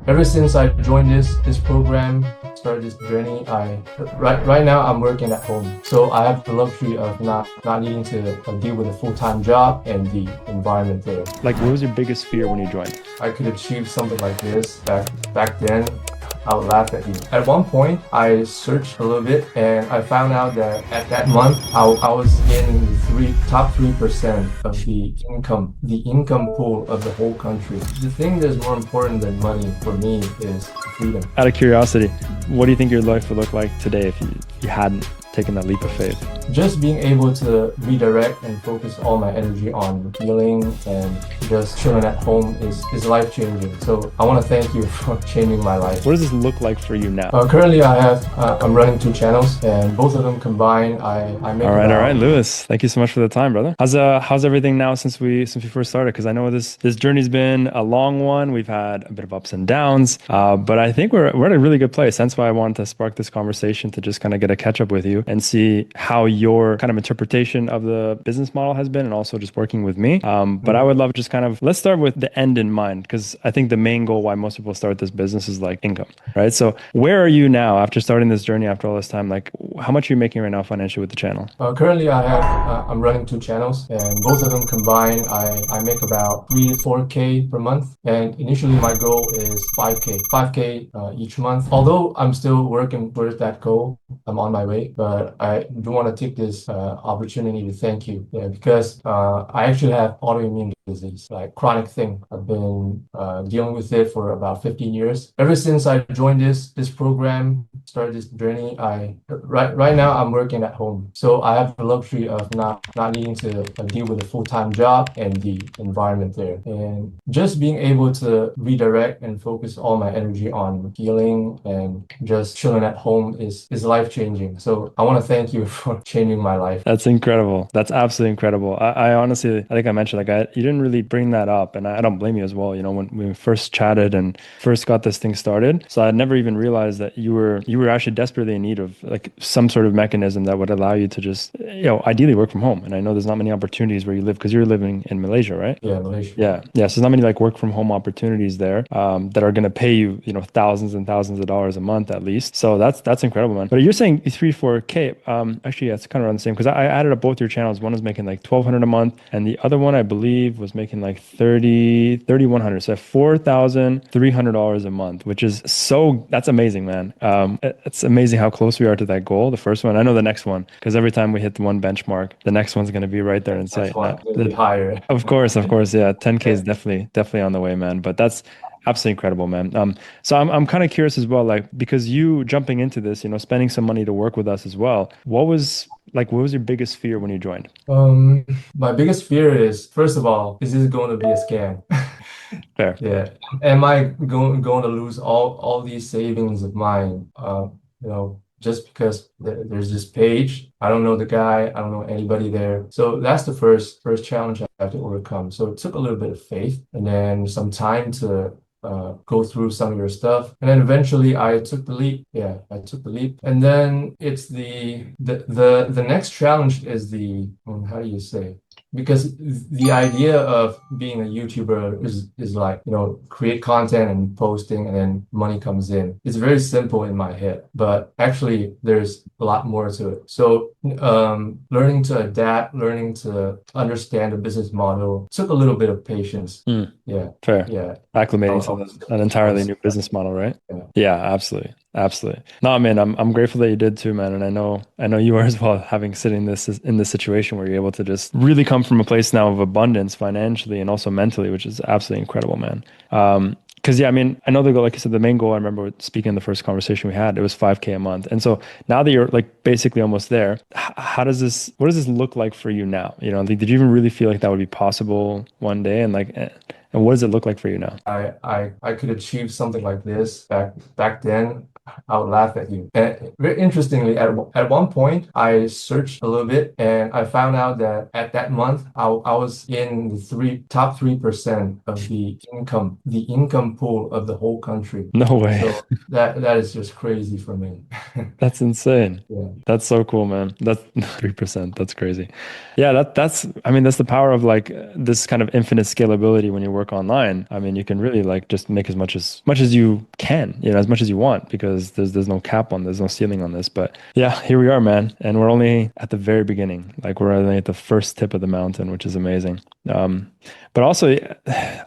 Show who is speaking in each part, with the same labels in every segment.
Speaker 1: Ever since I joined this program, started this journey, right now I'm working at home, so I have the luxury of not needing to deal with a full-time job and the environment there.
Speaker 2: Like, what was your biggest fear when you joined?
Speaker 1: I could achieve something like this back then. I would laugh at you. At one point, I searched a little bit and I found out that at that month, I was in the top 3% of the income pool of the whole country. The thing that's more important than money for me is freedom.
Speaker 2: Out of curiosity, what do you think your life would look like today if you hadn't taken that leap of faith?
Speaker 1: Just being able to redirect and focus all my energy on healing and just chilling at home is life-changing. So I want to thank you for changing my life.
Speaker 2: What does this look like for you now?
Speaker 1: Currently, I'm running 2 channels, and both of them combined, I make
Speaker 2: All right, Lewis. Thank you so much for the time, brother. How's everything now since we first started? Because I know this journey's been a long one. We've had a bit of ups and downs, but I think we're at a really good place. That's why I wanted to spark this conversation to just kind of get a catch up with you and see how your kind of interpretation of the business model has been, and also just working with me. But I would love just kind of, let's start with the end in mind, because I think the main goal why most people start this business is like income, right? So where are you now after starting this journey after all this time? Like, how much are you making right now financially with the channel?
Speaker 1: Currently, I'm running 2 channels, and both of them combined, I make about 3 to 4K per month. And initially, my goal is 5K each month. Although I'm still working towards that goal, I'm on my way. But I do want to take this opportunity to thank you, because I actually have autoimmune disease, like chronic thing. I've been dealing with it for about 15 years. Ever since I joined this program, started this journey, right now I'm working at home, so I have the luxury of not needing to deal with a full-time job and the environment there. And just being able to redirect and focus all my energy on healing and just chilling at home is life-changing. So I want to thank you for changing my life.
Speaker 2: That's incredible. That's absolutely incredible. I honestly, I think I mentioned, like, you didn't really bring that up, and I don't blame you as well. You know, when we first chatted and first got this thing started, so I never even realized that you were actually desperately in need of like some sort of mechanism that would allow you to just, ideally work from home. And I know there's not many opportunities where you live, because you're living in Malaysia, right?
Speaker 1: Yeah, Malaysia.
Speaker 2: Yeah. So there's not many like work from home opportunities there that are going to pay you, thousands and thousands of dollars a month at least. So that's incredible, man. But you're saying 3-4K. Actually, yeah, it's kind of around the same, because I added up both your channels. One was making like 1,200 a month, and the other one I believe was making like 3,100. So $4,300 a month, which is that's amazing, man. It's amazing how close we are to that goal. The first one, I know the next one, because every time we hit the one benchmark, the next one's going to be right there in sight.
Speaker 1: Be higher.
Speaker 2: Of course. Yeah. 10K is definitely on the way, man. But that's absolutely incredible, man. So I'm kind of curious as well, like, because you jumping into this, spending some money to work with us as well. What was your biggest fear when you joined?
Speaker 1: My biggest fear is, first of all, is this going to be a scam?
Speaker 2: Fair.
Speaker 1: Yeah. Am I going to lose all these savings of mine? Just because there's this page. I don't know the guy. I don't know anybody there. So that's the first challenge I have to overcome. So it took a little bit of faith and then some time to go through some of your stuff. And then eventually I took the leap. Yeah, I took the leap. And then it's the next challenge is how do you say? Because the idea of being a YouTuber is like, create content and posting and then money comes in. It's very simple in my head, but actually there's a lot more to it. So learning to adapt, learning to understand the business model took a little bit of patience. Yeah.
Speaker 2: Fair.
Speaker 1: Yeah.
Speaker 2: Acclimating to an entirely new business model, right? Yeah, absolutely. No, man, I'm grateful that you did too, man. And I know you are as well, having sitting in this situation where you're able to just really come from a place now of abundance financially and also mentally, which is absolutely incredible, man. Because yeah, I mean, I know the goal, like I said, the main goal, I remember speaking in the first conversation we had, it was 5K a month. And so now that you're like basically almost there, what does this look like for you now? Like, did you even really feel like that would be possible one day? And like, and what does it look like for you now?
Speaker 1: I could achieve something like this back then. I would laugh at you. And very interestingly, at one point, I searched a little bit and I found out that at that month, I was in the top 3% of the income pool of the whole country.
Speaker 2: No way.
Speaker 1: So that is just crazy for me.
Speaker 2: That's insane.
Speaker 1: Yeah.
Speaker 2: That's so cool, man. That's 3%. That's crazy. Yeah, that's I mean, that's the power of like this kind of infinite scalability when you work online. I mean, you can really like just make as much as you can, as much as you want because there's no cap on there's no ceiling on this. But yeah, here we are, man. And we're only at the very beginning. Like we're only at the first tip of the mountain, which is amazing. Um, but also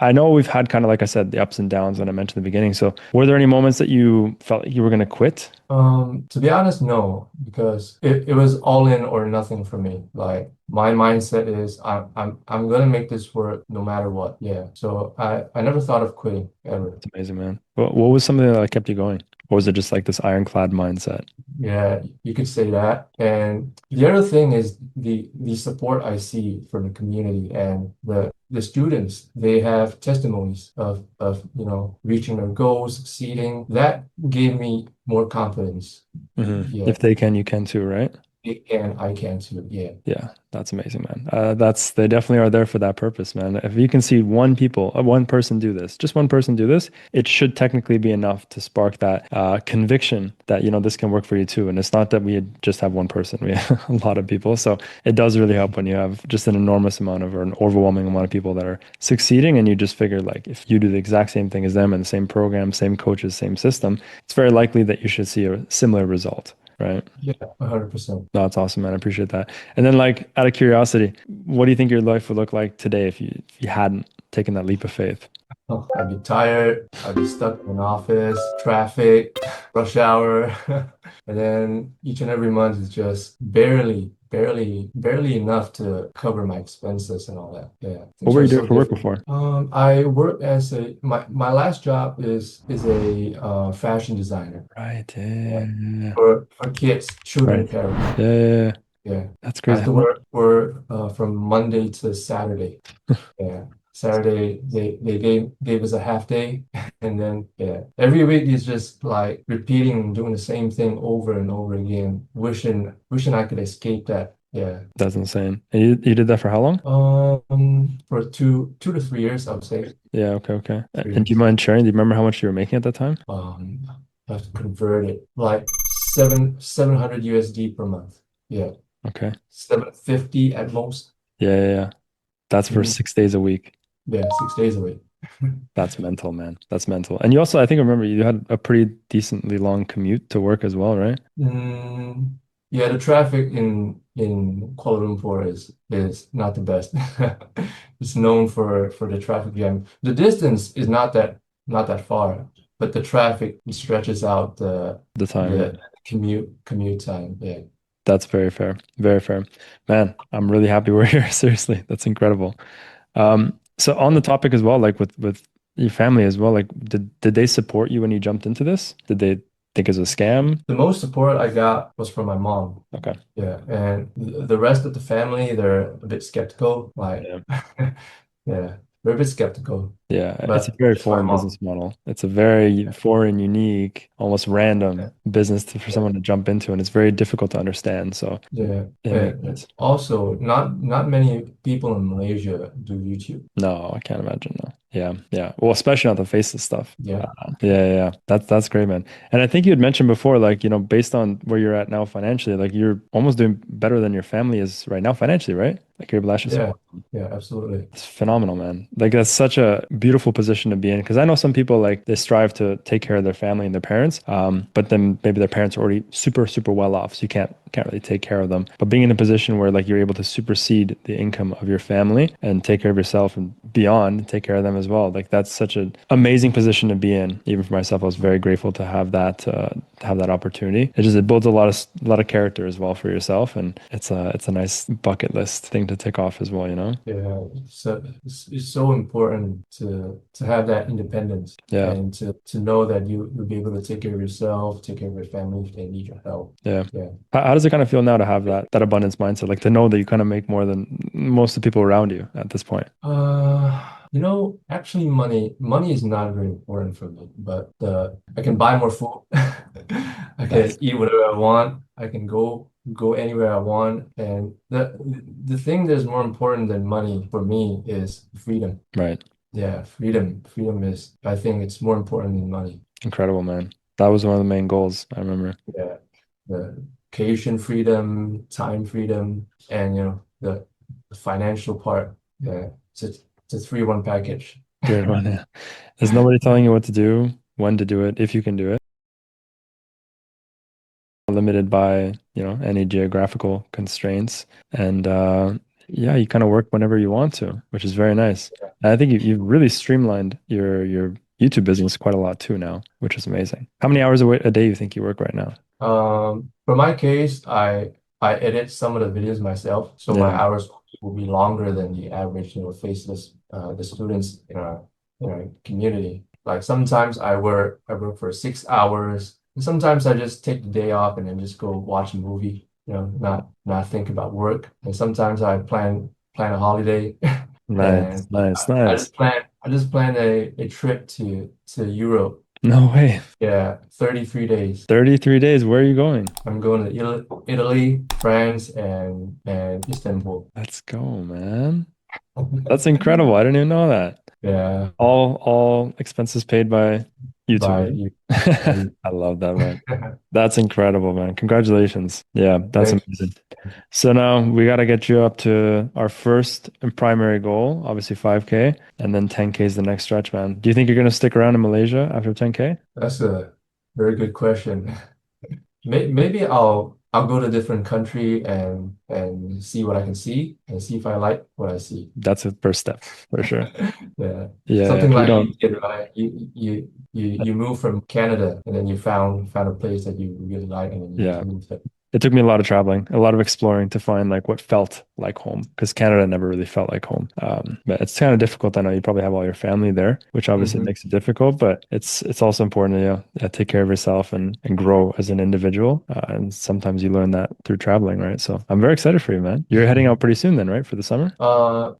Speaker 2: I know we've had kind of like I said, the ups and downs when I mentioned in the beginning. So were there any moments that you felt like you were gonna quit?
Speaker 1: To be honest, no, because it was all in or nothing for me. Like my mindset is I'm gonna make this work no matter what. Yeah. So I never thought of quitting ever.
Speaker 2: It's amazing, man. What was something that like, kept you going? Or was it just like this ironclad mindset?
Speaker 1: Yeah, you could say that. And the other thing is the support I see from the community and the students. They have testimonies of reaching their goals, succeeding. That gave me more confidence. Yeah,
Speaker 2: If they can, you can too, right?
Speaker 1: they can, I can too. Yeah.
Speaker 2: Yeah, that's amazing, man. They definitely are there for that purpose, man. If you can see one person do this, just one person do this, it should technically be enough to spark that conviction that this can work for you too. And it's not that just have one person; we have a lot of people. So it does really help when you have just an enormous amount of or an overwhelming amount of people that are succeeding, and you just figure like if you do the exact same thing as them in the same program, same coaches, same system, it's very likely that you should see a similar result, right?
Speaker 1: Yeah, 100%.
Speaker 2: No, that's awesome, man. I appreciate that. And then, like, out of curiosity, what do you think your life would look like today if you hadn't taken that leap of faith?
Speaker 1: Oh, I'd be tired. I'd be stuck in an office, traffic, rush hour. And then each and every month is just barely enough to cover my expenses and all that. Yeah,
Speaker 2: What
Speaker 1: things
Speaker 2: were
Speaker 1: are
Speaker 2: you doing
Speaker 1: so
Speaker 2: for work
Speaker 1: different.
Speaker 2: before?
Speaker 1: I work as my last job is a fashion designer.
Speaker 2: Right.
Speaker 1: Yeah.
Speaker 2: Yeah.
Speaker 1: For kids, children
Speaker 2: Right.
Speaker 1: apparel.
Speaker 2: Yeah. Yeah, yeah.
Speaker 1: Yeah.
Speaker 2: That's
Speaker 1: I
Speaker 2: crazy.
Speaker 1: have to work from Monday to Saturday. Yeah. Saturday they gave us a half day and then yeah. Every week is just like repeating doing the same thing over and over again, wishing I could escape that. Yeah.
Speaker 2: That's insane. And you did that for how long?
Speaker 1: For 2 to 3 years, I would say.
Speaker 2: Yeah. Okay. Okay.
Speaker 1: Three
Speaker 2: And do you
Speaker 1: years.
Speaker 2: mind sharing? Do you remember how much you were making at that time?
Speaker 1: I have to convert it like 700 USD per month. Yeah.
Speaker 2: Okay.
Speaker 1: 750 at most.
Speaker 2: Yeah. Yeah. Yeah. That's for
Speaker 1: Mhm.
Speaker 2: 6 days a week.
Speaker 1: Yeah, 6 days a week.
Speaker 2: That's mental, man. That's mental. And you also, I think, remember you had a pretty decently long commute to work as well, right?
Speaker 1: Mm, yeah, the traffic in Kuala Lumpur is not the best. It's known for the traffic jam. The distance is not that far, but the traffic stretches out
Speaker 2: The time, yeah.
Speaker 1: the commute time. Yeah.
Speaker 2: That's very fair. Very fair. Man, I'm really happy we're here. Seriously, that's incredible. So on the topic as well, like with your family as well, like did they support you when you jumped into this? Did they think it was a scam?
Speaker 1: The most support I got was from my mom.
Speaker 2: Okay.
Speaker 1: Yeah, and the rest of the family, they're a bit skeptical. Like,
Speaker 2: Yeah.
Speaker 1: yeah, they're a bit skeptical.
Speaker 2: Yeah, it's a
Speaker 1: But
Speaker 2: very
Speaker 1: it's my
Speaker 2: foreign
Speaker 1: mom.
Speaker 2: business model. It's a very foreign, unique, almost
Speaker 1: Yeah,
Speaker 2: random business for
Speaker 1: yeah,
Speaker 2: someone to jump into, and it's very difficult to understand. So
Speaker 1: yeah.
Speaker 2: it makes sense.
Speaker 1: Also, not many people in Malaysia do YouTube.
Speaker 2: No, I can't imagine. No. Yeah, yeah. Well, especially not the faceless stuff.
Speaker 1: Yeah,
Speaker 2: Yeah, yeah, yeah. That's great, man. And I think you had mentioned before, like, based on where you're at now financially, like you're almost doing better than your family is right now financially, right? Like you're able to actually
Speaker 1: yeah,
Speaker 2: support.
Speaker 1: yeah, absolutely.
Speaker 2: It's phenomenal, man. Like that's such a beautiful position to be in because I know some people like they strive to take care of their family and their parents, but then maybe their parents are already super, super well off, so you can't really take care of them. But being in a position where like you're able to supersede the income of your family and take care of yourself and beyond, take care of them as well. Like that's such an amazing position to be in. Even for myself, I was very grateful to have that opportunity. It builds a lot of character as well for yourself, and it's a nice bucket list thing to tick off as well.
Speaker 1: Yeah, so it's so important to have that independence
Speaker 2: Yeah,
Speaker 1: and to know that you'll be able to take care of yourself, take care of your family if they need your help.
Speaker 2: yeah.
Speaker 1: Yeah.
Speaker 2: How does it kind of feel now to have that abundance mindset, like to know that you kind of make more than most of the people around you at this point?
Speaker 1: Actually, money is not very important for me, but I can buy more food. I can
Speaker 2: That's
Speaker 1: eat whatever I want. I can go anywhere I want. And the thing that's more important than money for me is freedom.
Speaker 2: right.
Speaker 1: Yeah, freedom. Freedom is, I think it's more important than money.
Speaker 2: Incredible, man. That was one of the main goals, I remember.
Speaker 1: Yeah. the location freedom, time freedom, and the financial part. Yeah, it's a 3-1 package.
Speaker 2: Great one. Yeah. There's nobody telling you what to do, when to do it, if you can do it. Limited by, any geographical constraints. And yeah, you kind of work whenever you want to, which is very nice. And I think you've really streamlined your YouTube business quite a lot too now, which is amazing. How many hours a day you think you work right now?
Speaker 1: For my case, I edit some of the videos myself, so my
Speaker 2: Yeah,
Speaker 1: hours will be longer than the average, faceless the students in our community. Like sometimes I work for 6 hours, and sometimes I just take the day off and then just go watch a movie, not think about work. And sometimes I plan a holiday,
Speaker 2: nice,
Speaker 1: and
Speaker 2: nice, nice.
Speaker 1: I just plan a trip to Europe.
Speaker 2: No way.
Speaker 1: Yeah, 33 days.
Speaker 2: 33 days. Where are you going?
Speaker 1: I'm going to Italy, France, and Istanbul.
Speaker 2: Let's go, man. That's incredible. I didn't even know that.
Speaker 1: Yeah,
Speaker 2: All expenses paid by YouTube,
Speaker 1: by you. By
Speaker 2: right?
Speaker 1: you.
Speaker 2: I love that, man. That's incredible, man. Congratulations. Yeah, that's
Speaker 1: Thank
Speaker 2: amazing. So now we got to get you up to our first and primary goal, obviously 5K, and then 10K is the next stretch, man. Do you think you're going to stick around in Malaysia after 10K?
Speaker 1: That's a very good question. Maybe I'll go to a different country and see what I can see and see if I like what I see.
Speaker 2: That's a first step for sure.
Speaker 1: Yeah,
Speaker 2: Yeah,
Speaker 1: something
Speaker 2: if you
Speaker 1: like
Speaker 2: don't,
Speaker 1: you did, right? You moved from Canada and then you found a place that you really like and then you just
Speaker 2: yeah.
Speaker 1: moved there.
Speaker 2: It took me a lot of traveling, a lot of exploring to find like what felt like home because Canada never really felt like home. But it's kind of difficult. I know you probably have all your family there, which obviously
Speaker 1: Hmm.
Speaker 2: makes it difficult, but it's also important to take care of yourself and grow as an individual. And sometimes you learn that through traveling, right? So I'm very excited for you, man. You're heading out pretty soon then, right? For the summer?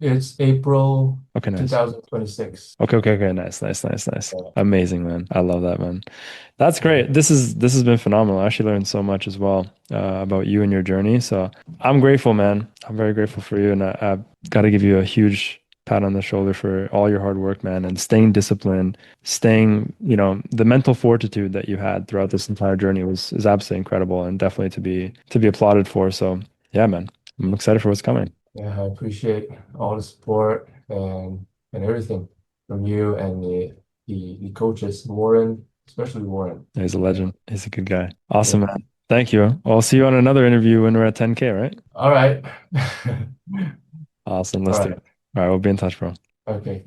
Speaker 1: It's April
Speaker 2: Okay, nice.
Speaker 1: 2026.
Speaker 2: Okay, okay, okay. Nice, nice, nice, nice.
Speaker 1: Yeah.
Speaker 2: Amazing, man. I love that, man. That's great. This has been phenomenal. I actually learned so much as well about you and your journey. So I'm grateful, man. I'm very grateful for you, and I've got to give you a huge pat on the shoulder for all your hard work, man, and staying disciplined, staying, the mental fortitude that you had throughout this entire journey was is absolutely incredible and definitely to be applauded for. So yeah, man, I'm excited for what's coming.
Speaker 1: Yeah, I appreciate all the support and everything from you and the coaches, Warren, especially Warren.
Speaker 2: He's a
Speaker 1: Yeah.
Speaker 2: legend. He's a good guy. Awesome,
Speaker 1: Yeah.
Speaker 2: man. Thank you. I'll see you on another interview when we're at 10K, right?
Speaker 1: All right.
Speaker 2: Awesome.
Speaker 1: All
Speaker 2: Let's do it.
Speaker 1: right.
Speaker 2: All right, we'll be in touch, bro.
Speaker 1: Okay.